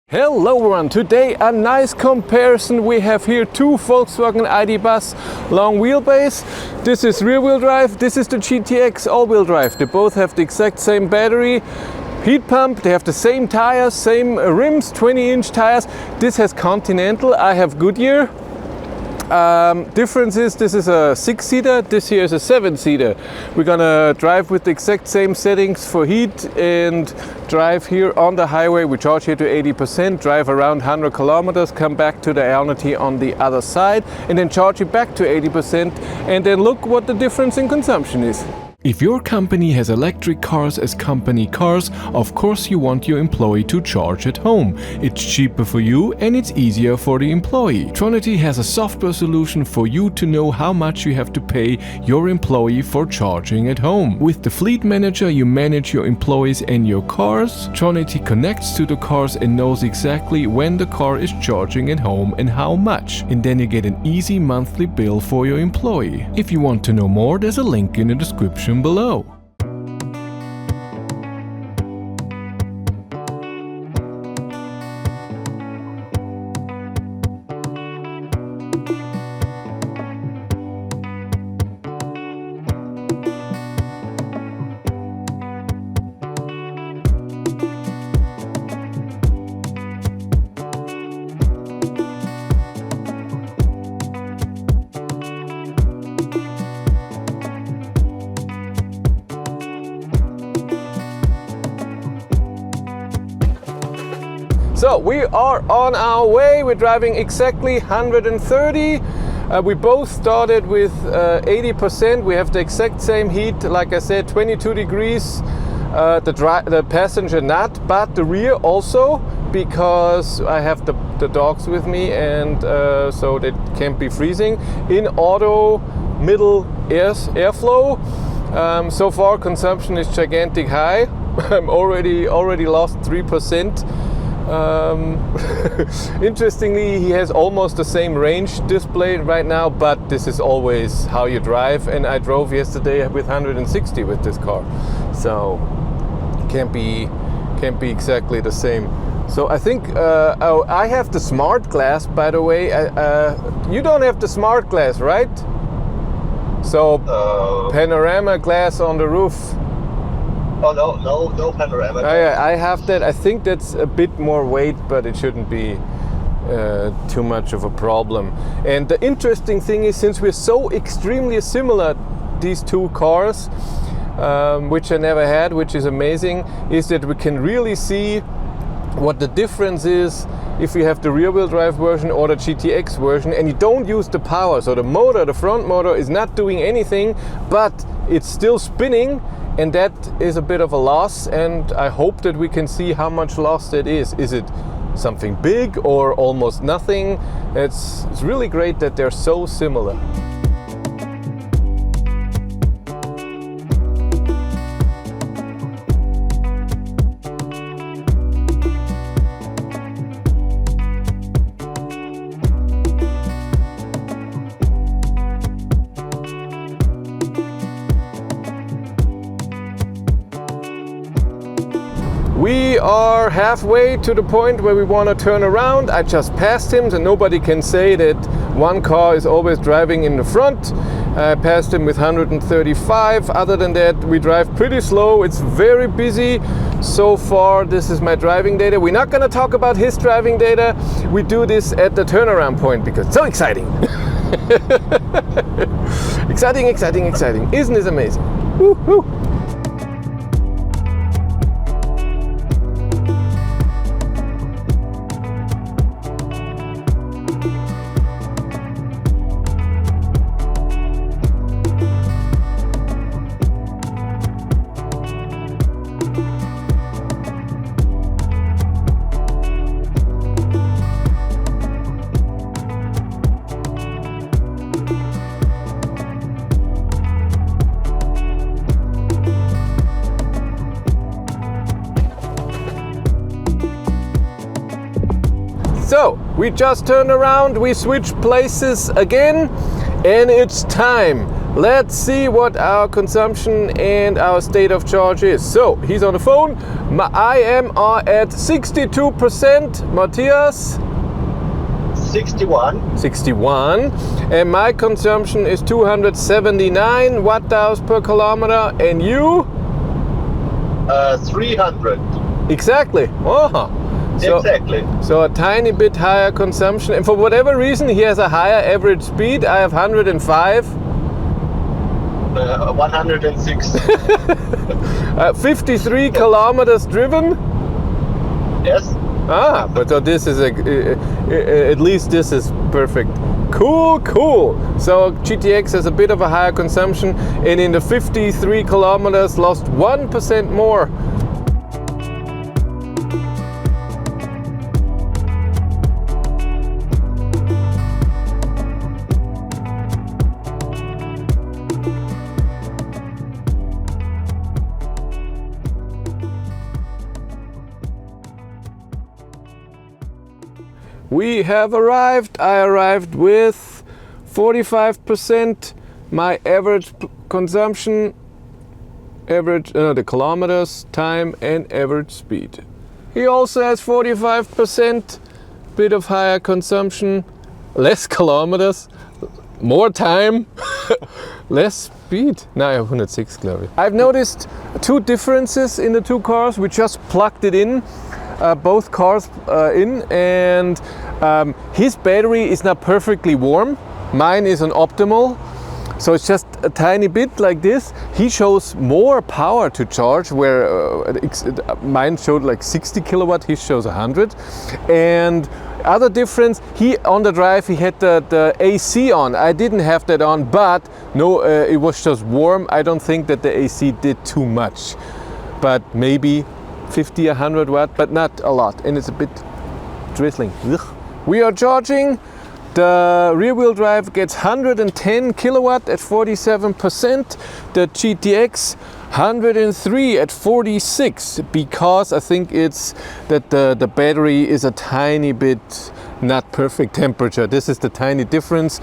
Hello everyone, today a nice comparison. We have here two Volkswagen ID bus long wheelbase. This is rear wheel drive, this is the GTX all wheel drive. They both have the exact same battery, heat pump, they have the same tires, same rims, 20-inch tires. This has Continental, I have Goodyear. Difference is this is a 6-seater, this here is a 7-seater. We're gonna drive with the exact same settings for heat and drive here on the highway. We charge here to 80%, drive around 100 kilometers, come back to the Tronity on the other side and then charge it back to 80% and then look what the difference in consumption is. If your company has electric cars as company cars, of course you want your employee to charge at home. It's cheaper for you and it's easier for the employee. Tronity has a software solution for you to know how much you have to pay your employee for charging at home. With the Fleet Manager you manage your employees and your cars. Tronity connects to the cars and knows exactly when the car is charging at home and how much. And then you get an easy monthly bill for your employee. If you want to know more, there's a link in the description below. So we are on our way, we're driving exactly 130. We both started with 80%, we have the exact same heat, like I said, 22 degrees, the passenger not, but the rear also, because I have the dogs with me and so they can't be freezing. In auto, middle airflow, so far consumption is gigantic high. I'm already lost 3%. Interestingly, he has almost the same range display right now, but this is always how you drive, and I drove yesterday with 160 with this car, so can't be exactly the same. So I think I have the smart glass, by the way. You don't have the smart glass, right? So panorama glass on the roof. Oh, no panorama. I have that. I think that's a bit more weight, but it shouldn't be too much of a problem. And the interesting thing is, since we're so extremely similar, these two cars, which I never had, which is amazing, is that we can really see what the difference is if you have the rear-wheel drive version or the GTX version and you don't use the power. So the motor, the front motor, is not doing anything, but it's still spinning, and that is a bit of a loss, and I hope that we can see how much loss that is. Is it something big or almost nothing? It's really great that they're so similar. We are halfway to the point where we want to turn around. I just passed him, so nobody can say that one car is always driving in the front. I passed him with 135. Other than that, we drive pretty slow. It's very busy. So far, this is my driving data. We're not going to talk about his driving data. We do this at the turnaround point because it's so exciting. Exciting. Isn't this amazing? Woo-hoo. So we just turned around, we switched places again, and it's time. Let's see what our consumption and our state of charge is. So he's on the phone. I am at 62%. Matthias? 61. 61. And my consumption is 279 watt-hours per kilometer. And you? 300. Exactly. Oh. Exactly. So a tiny bit higher consumption. And for whatever reason, he has a higher average speed. I have 105. 106. 53 kilometers driven. Yes. Ah, but so this is at least this is perfect. Cool. So GTX has a bit of a higher consumption, and in the 53 kilometers lost 1% more. We have arrived. I arrived with 45%. My average consumption, the kilometers, time, and average speed. He also has 45%, bit of higher consumption, less kilometers, more time, less speed. Now I have 106 kilometers. I've noticed two differences in the two cars. We just plugged it in. Both cars in, and his battery is not perfectly warm. Mine is an optimal, so it's just a tiny bit like this. He shows more power to charge, where mine showed like 60 kilowatt, his shows 100. And other difference, on the drive he had the AC on. I didn't have that on, but no, it was just warm. I don't think that the AC did too much, but maybe 50, 100 watt, but not a lot, and it's a bit drizzling. Ugh. We are charging. The rear wheel drive gets 110 kilowatt at 47%. The GTX 103 at 46, because I think it's that the battery is a tiny bit not perfect temperature. This is the tiny difference.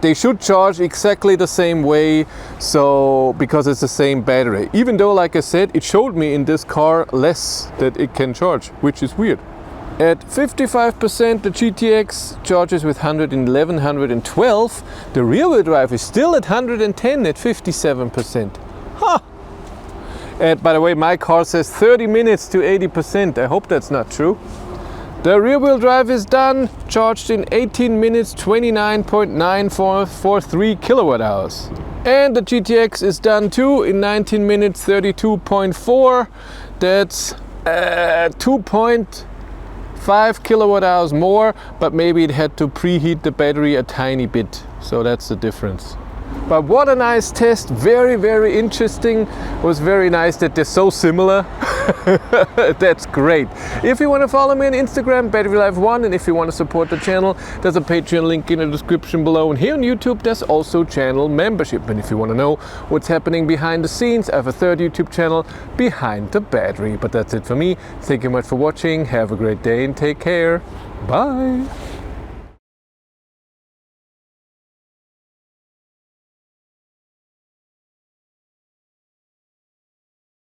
They should charge exactly the same way, so because it's the same battery. Even though, like I said, it showed me in this car less that it can charge, which is weird. At 55%, the GTX charges with 111, 112. The rear wheel drive is still at 110 at 57%. Huh! And by the way, my car says 30 minutes to 80%. I hope that's not true. The rear wheel drive is done, charged in 18 minutes, 29.9443 kilowatt hours. And the GTX is done too in 19 minutes, 32.4. That's 2.5 kilowatt hours more, but maybe it had to preheat the battery a tiny bit. So that's the difference. But what a nice test, very, very interesting. It was very nice that they're so similar. That's great. If you want to follow me on Instagram, BatteryLife1, and if you want to support the channel, there's a Patreon link in the description below. And here on YouTube, there's also channel membership. And if you want to know what's happening behind the scenes, I have a third YouTube channel, Behind the Battery. But that's it for me. Thank you much for watching. Have a great day and take care. Bye.